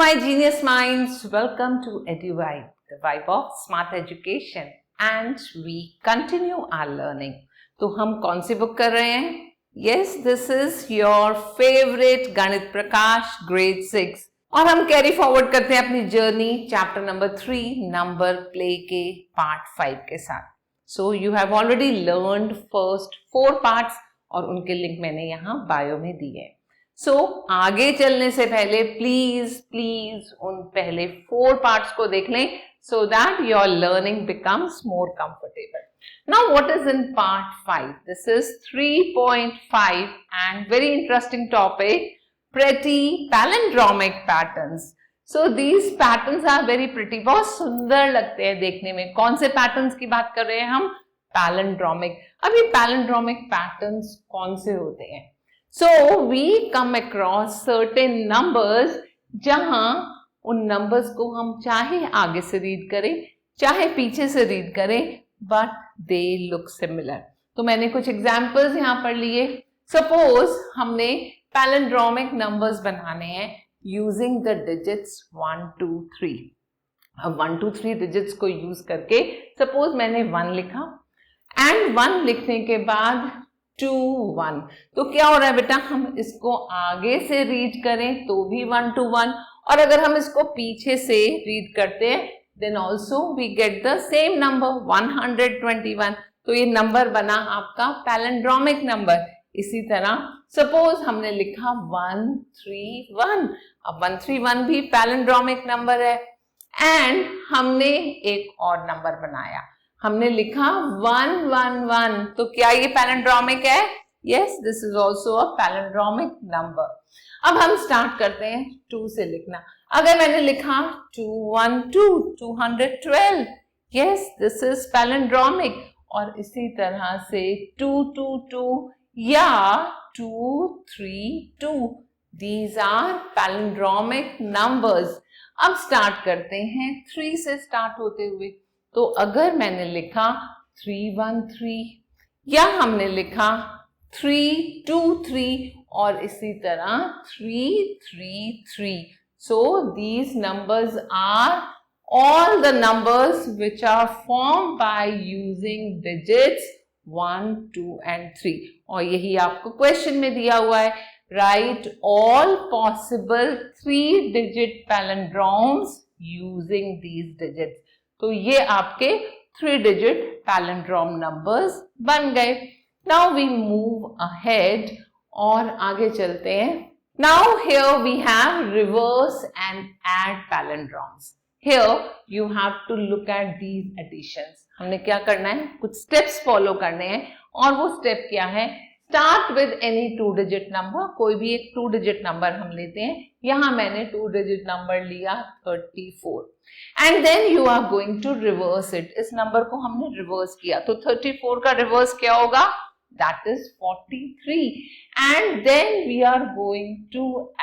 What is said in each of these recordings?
my genius minds, welcome to EduVibe, the vibe of smart education, and we continue our learning. तो हम कौन सी book कर रहे हैं? Yes, this is your favorite गणित प्रकाश grade 6 और हम कैरी फॉरवर्ड करते हैं अपनी journey chapter number 3 number play के पार्ट 5 के साथ. So you have already learned first 4 parts और उनके लिंक मैंने यहाँ बायो में दिए हैं. So, आगे चलने से पहले प्लीज उन पहले 4 पार्ट्स को देख लें so that your learning becomes more comfortable. Now, what is in part 5? This is 3.5 and very interesting topic, pretty palindromic patterns. So, these patterns are very pretty. बहुत सुंदर लगते हैं देखने में. कौन से patterns की बात कर रहे हैं हम? Palindromic. अब ये palindromic patterns कौन से होते हैं? So we come across certain numbers जहां उन numbers को हम चाहे आगे से रीड करें चाहे पीछे से रीड करें but they look similar. तो मैंने कुछ examples यहाँ पर लिए. Suppose हमने palindromic numbers बनाने हैं using the digits 1, 2, 3. अब 1, 2, 3 digits को use करके suppose मैंने 1 लिखा and 1 लिखने के बाद 2, 1. तो क्या हो रहा है बेटा, हम इसको आगे से रीड करें तो भी 1 to 1 और अगर हम इसको पीछे से रीड करते हैं then also we get the same number 121. तो ये नंबर बना आपका पैलिंड्रोमिक नंबर. इसी तरह सपोज हमने लिखा 131. अब 131 भी पैलिंड्रोमिक नंबर है एंड हमने एक और नंबर बनाया. हमने लिखा 111. तो क्या ये पैलिंड्रोमिक है? Yes, this is also a palindromic number. अब हम स्टार्ट करते हैं 2 से लिखना. अगर मैंने लिखा 212, 212. Yes, this is palindromic. और इसी तरह से 222 या 232. These are palindromic numbers. अब स्टार्ट करते हैं 3 से स्टार्ट होते हुए. तो अगर मैंने लिखा 313 या हमने लिखा 323 और इसी तरह 333. So these numbers are all the numbers which are formed by using digits 1, 2 and 3. और यही आपको क्वेश्चन में दिया हुआ है. Write all possible 3-digit palindromes using these digits. तो ये आपके 3-digit palindrome numbers बन गए. Now we move ahead और आगे चलते हैं. Now here we have reverse and add palindromes. Here you have to look at these additions. हमने क्या करना है? कुछ steps follow करने हैं और वो step क्या है? Start with any 2-digit number. कोई भी एक 2-digit number हम लेते हैं. यहाँ मैंने 2-digit number लिया 34. And then you are going to reverse it. इस number को हमने reverse किया. तो 34 का reverse क्या होगा? That is 43. And then we are going to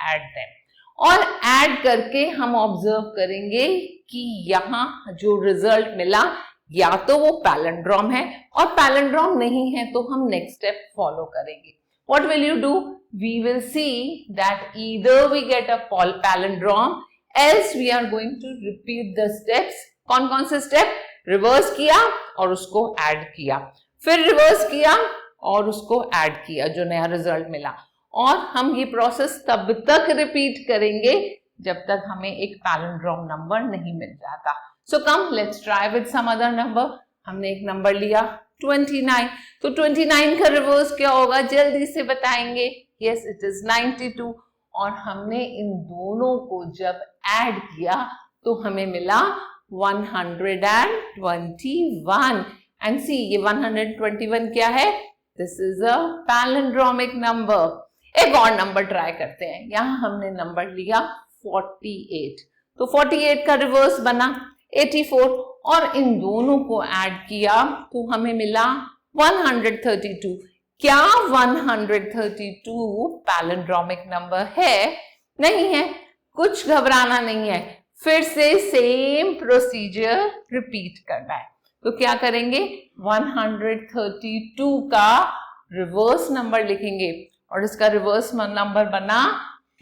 add them. और add करके हम observe करेंगे कि यहाँ जो result मिला या तो वो palindrome है और palindrome नहीं है तो हम next step follow करेंगे. What will you do? We will see that either we get a palindrome else we are going to repeat the steps. कौन कौन से step? Reverse किया और उसको add किया, फिर reverse किया और उसको add किया जो नया result मिला और हम ये process तब तक repeat करेंगे जब तक हमें एक palindrome number नहीं मिल जाता. So come, let's try with some other number. हमने एक number लिया 29. तो 29 का reverse क्या होगा? जल्दी से बताएंगे. Yes, it is 92. और हमने इन दोनों को जब ऐड किया तो हमें मिला 121. एंड सी ये 121 क्या है? This is a palindromic number. एक और नंबर ट्राई करते हैं. यहाँ हमने नंबर लिया 48. तो 48 का रिवर्स बना 84 और इन दोनों को ऐड किया तो हमें मिला 132. क्या 132 पैलिंड्रोमिक नंबर है? नहीं है. कुछ घबराना नहीं है. फिर से सेम प्रोसीजर रिपीट करना है. तो क्या करेंगे? 132 का रिवर्स नंबर लिखेंगे और इसका रिवर्स नंबर बना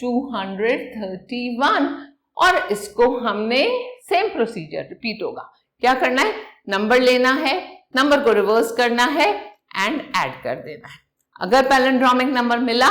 231 और इसको हमने सेम प्रोसीजर रिपीट होगा। क्या करना है, नंबर लेना है, नंबर को रिवर्स करना है एंड ऐड कर देना है। अगर पैलिंड्रोमिक नंबर मिला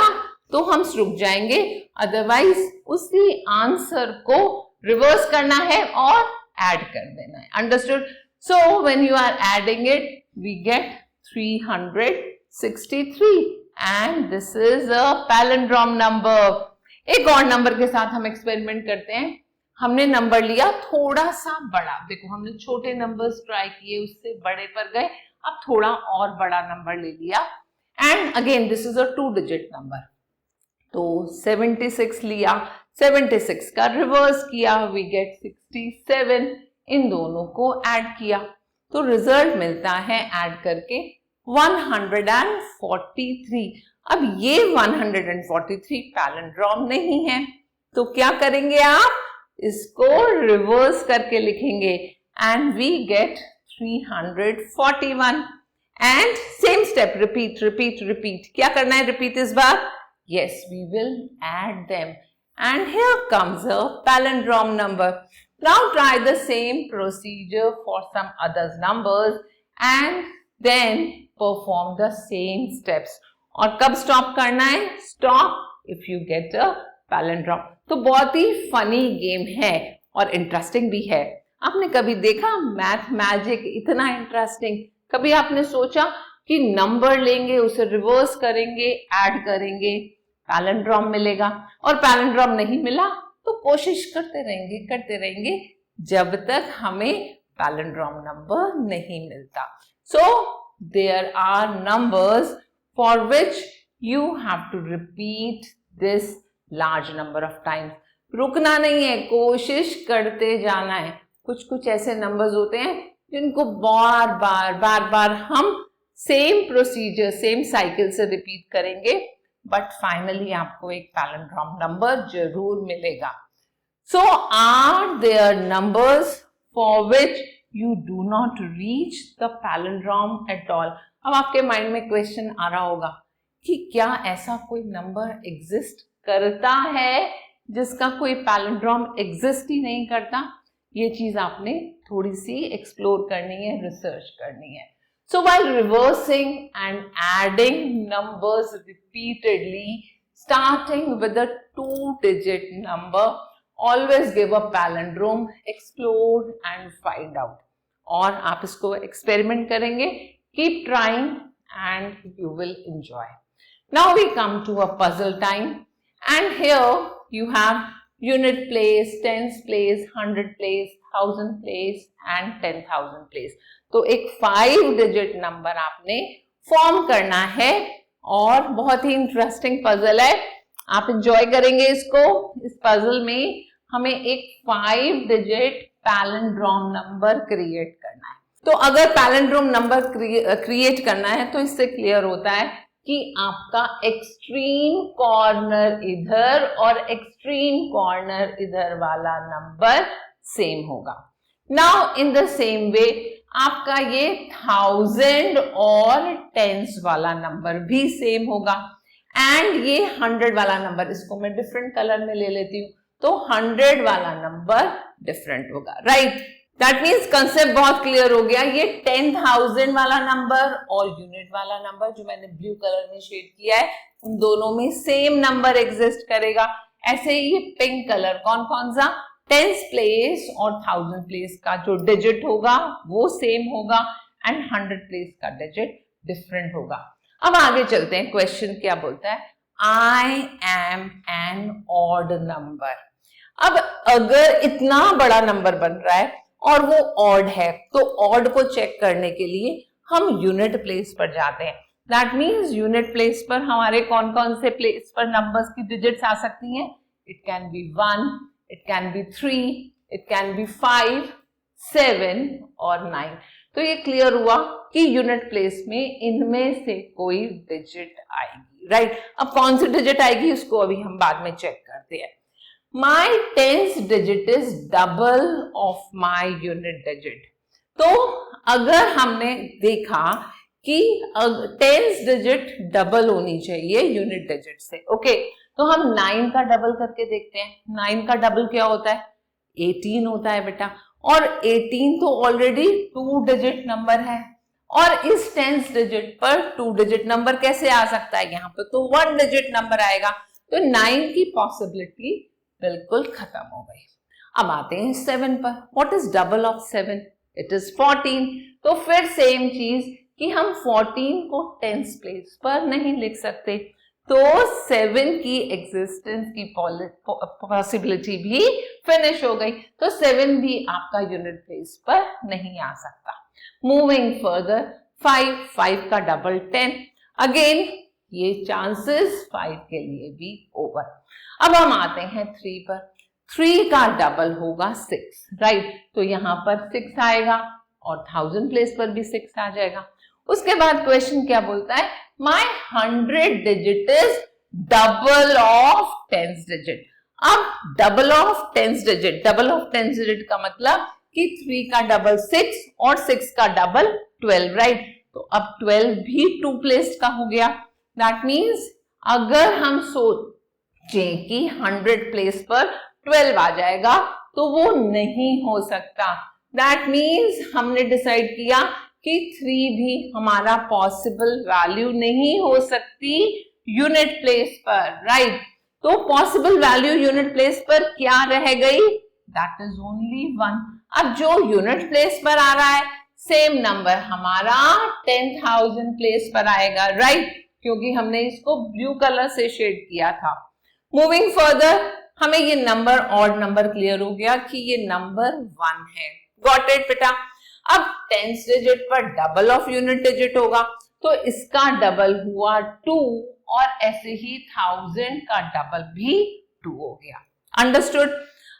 तो हम रुक जाएंगे, अदरवाइज उसी आंसर को रिवर्स करना है और ऐड कर देना है। Understood? So when you are adding it we get 363 and this is a palindrome number. एक और नंबर के साथ हम एक्सपेरिमेंट करते हैं। हमने नंबर लिया थोड़ा सा बड़ा, देखो हमने छोटे नंबर्स ट्राई किए, उससे बड़े पर गए, अब थोड़ा और बड़ा नंबर ले लिया and again this is a 2 digit number. तो 76 लिया, 76 का रिवर्स किया, वी गेट 67, इन दोनों को ऐड किया तो रिजल्ट मिलता है ऐड करके 143। अब ये 143 पैलिंड्रोम नहीं है, तो क्या करेंगे आप, इसको रिवर्स करके लिखेंगे and we get 341 and same step repeat repeat repeat. क्या करना है रिपीट इस बार? Yes, we will add them and here comes a palindrome number. Now try the same procedure for some other numbers and then perform the same steps. और कब stop करना है? Stop if you get a palindrome. तो बहुत ही funny game है और interesting भी है। आपने कभी देखा मैथ मैजिक इतना इंटरेस्टिंग? कभी आपने सोचा कि नंबर लेंगे, उसे रिवर्स करेंगे, ऐड करेंगे, पैलिंड्रोम मिलेगा? और पैलिंड्रोम नहीं मिला तो कोशिश करते रहेंगे जब तक हमें पैलिंड्रोम नंबर नहीं मिलता। So there are numbers for which you have to repeat this large number of times. रुकना नहीं है, कोशिश करते जाना है। कुछ ऐसे नंबर्स होते हैं जिनको बार बार हम सेम प्रोसीजर, सेम साइकिल से रिपीट करेंगे, बट फाइनली आपको एक पैलिंड्रोम नंबर जरूर मिलेगा। So are there numbers for which you do not reach the palindrome at all? अब आपके माइंड में क्वेश्चन आ रहा होगा कि क्या ऐसा कोई नंबर एग्जिस्ट करता है जिसका कोई पैलिंड्रोम एग्जिस्ट ही नहीं करता? ये चीज आपने थोड़ी सी एक्सप्लोर करनी है, रिसर्च करनी है। सो while reversing and adding numbers repeatedly starting with a 2-digit number, always give a palindrome, explore and find out. और आप इसको एक्सपेरिमेंट करेंगे, keep trying and you will enjoy. Now we come to a puzzle time and here you have unit place, tens place, 100 place, 1000 place and 10,000 place. तो एक 5-digit number आपने form करना है और बहुत ही इंटरेस्टिंग पजल है। आप एंजॉय करेंगे इसको। इस पजल में हमें एक 5-digit पैलिंड्रोम नंबर क्रिएट करना है। तो अगर पैलिंड्रोम नंबर क्रिएट करना है तो इससे क्लियर होता है कि आपका एक्सट्रीम कॉर्नर इधर और एक्सट्रीम कॉर्नर इधर वाला नंबर सेम होगा। Now in the same way आपका ये 1000 और टेंस वाला नंबर भी सेम होगा एंड ये 100 वाला नंबर, इसको मैं डिफरेंट कलर में ले लेती हूँ, तो 100 वाला नंबर डिफरेंट होगा, राइट? दैट मीन्स कंसेप्ट बहुत क्लियर हो गया। ये 10,000 वाला नंबर और यूनिट वाला नंबर जो मैंने ब्लू कलर में शेड किया है, उन दोनों में सेम नंबर एग्जिस्ट करेगा। ऐसे ही ये पिंक कलर कौन कौन सा, टेंस प्लेस और 1000 प्लेस का जो डिजिट होगा वो सेम होगा एंड 100 प्लेस का डिजिट डिफरेंट होगा। अब आगे चलते हैं, क्वेश्चन क्या बोलता है, I am an odd number. अब अगर इतना बड़ा नंबर बन रहा है और वो ऑड है तो ऑड को चेक करने के लिए हम यूनिट प्लेस पर जाते हैं। दैट मीन्स यूनिट प्लेस पर हमारे कौन कौन से प्लेस पर नंबर्स की डिजिट्स आ सकती हैं? It can be 1, it can be 3, it can be 5, 7 और 9। तो ये क्लियर हुआ कि यूनिट प्लेस में इनमें से कोई डिजिट आएगी, राइट? अब कौन सी डिजिट आएगी उसको अभी हम बाद में चेक करते हैं। My tens digit is double of my unit digit. तो अगर हमने देखा कि टेंस डिजिट डबल होनी चाहिए यूनिट डिजिट से, ओके, तो हम 9 का डबल करके देखते हैं। 9 का डबल क्या होता है? 18 होता है बेटा, और 18 तो ऑलरेडी 2 डिजिट नंबर है, और इस 10th डिजिट पर 2 डिजिट नंबर कैसे आ सकता है, यहाँ पर तो 1 डिजिट नंबर आएगा, तो 9 की पॉसिबिलिटी बिल्कुल खत्म हो गई। अब आते हैं 7 पर। What is double of 7? It is 14। तो फिर सेम चीज कि हम 14 को 10th प्लेस पर नहीं लिख सकते, तो 7 की एग्जिस्टेंस की पॉसिबिलिटी भी फिनिश हो गई, तो 7 भी आपका यूनिट प्लेस पर नहीं आ सकता। मूविंग फर्दर, 5 का डबल 10, अगेन ये चांसेस 5 के लिए भी ओवर। अब हम आते हैं 3 पर। 3 का डबल होगा 6, राइट, तो यहाँ पर 6 आएगा और 1000 प्लेस पर भी 6 आ जाएगा। उसके बाद क्वेश्चन क्या बोलता है, my 100 digit is double of 10th digit. अब double of 10th digit, double of 10th digit का मतलब कि 3 का डबल 6 और 6 का डबल 12, राइट, तो अब 12 भी 2 प्लेस का हो गया। दैट मीन्स अगर हम सोचें कि 100 प्लेस पर 12 आ जाएगा तो वो नहीं हो सकता। दैट मीन्स हमने डिसाइड किया कि 3 भी हमारा पॉसिबल वैल्यू नहीं हो सकती यूनिट प्लेस पर, राइट। तो पॉसिबल वैल्यू यूनिट प्लेस पर क्या रह गई, दैट इज ओनली 1। अब जो यूनिट प्लेस पर आ रहा है सेम नंबर हमारा 10,000 प्लेस पर आएगा, राइट, क्योंकि हमने इसको ब्लू कलर से शेड किया था। मूविंग फर्दर, हमें ये नंबर ऑड नंबर क्लियर हो गया कि ये नंबर 1 है। गॉट इट बेटा। अब 10th डिजिट पर डबल ऑफ यूनिट डिजिट होगा, तो इसका डबल हुआ 2 और ऐसे ही 1000 का डबल भी 2 हो गया। अंडरस्टूड।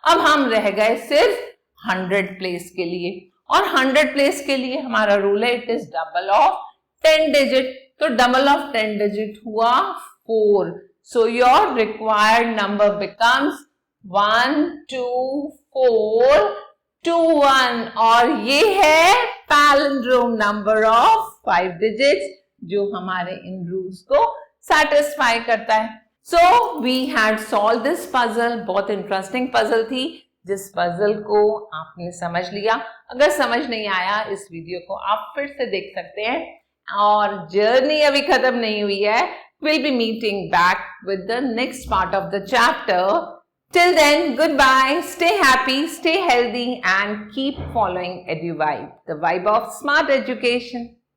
अब हम रह गए सिर्फ 100 प्लेस के लिए, और 100 प्लेस के लिए हमारा रूल है it is double of 10 digit, तो डबल ऑफ 10 डिजिट हुआ 4। So your required number becomes 1 2 4 2 1, और ये है पैलिंड्रोम नंबर ऑफ 5 डिजिट्स जो हमारे इन रूल्स को सेटिस्फाई करता है। So we had solve this puzzle. बहुत इंटरेस्टिंग पजल थी, जिस पजल को आपने समझ लिया। अगर समझ नहीं आया इस वीडियो को आप फिर से देख सकते हैं, और जर्नी अभी खत्म नहीं हुई है। We'll be meeting back with the next part of the chapter. Till then, goodbye, stay happy, stay healthy, and keep following EduVibe, the vibe of smart education.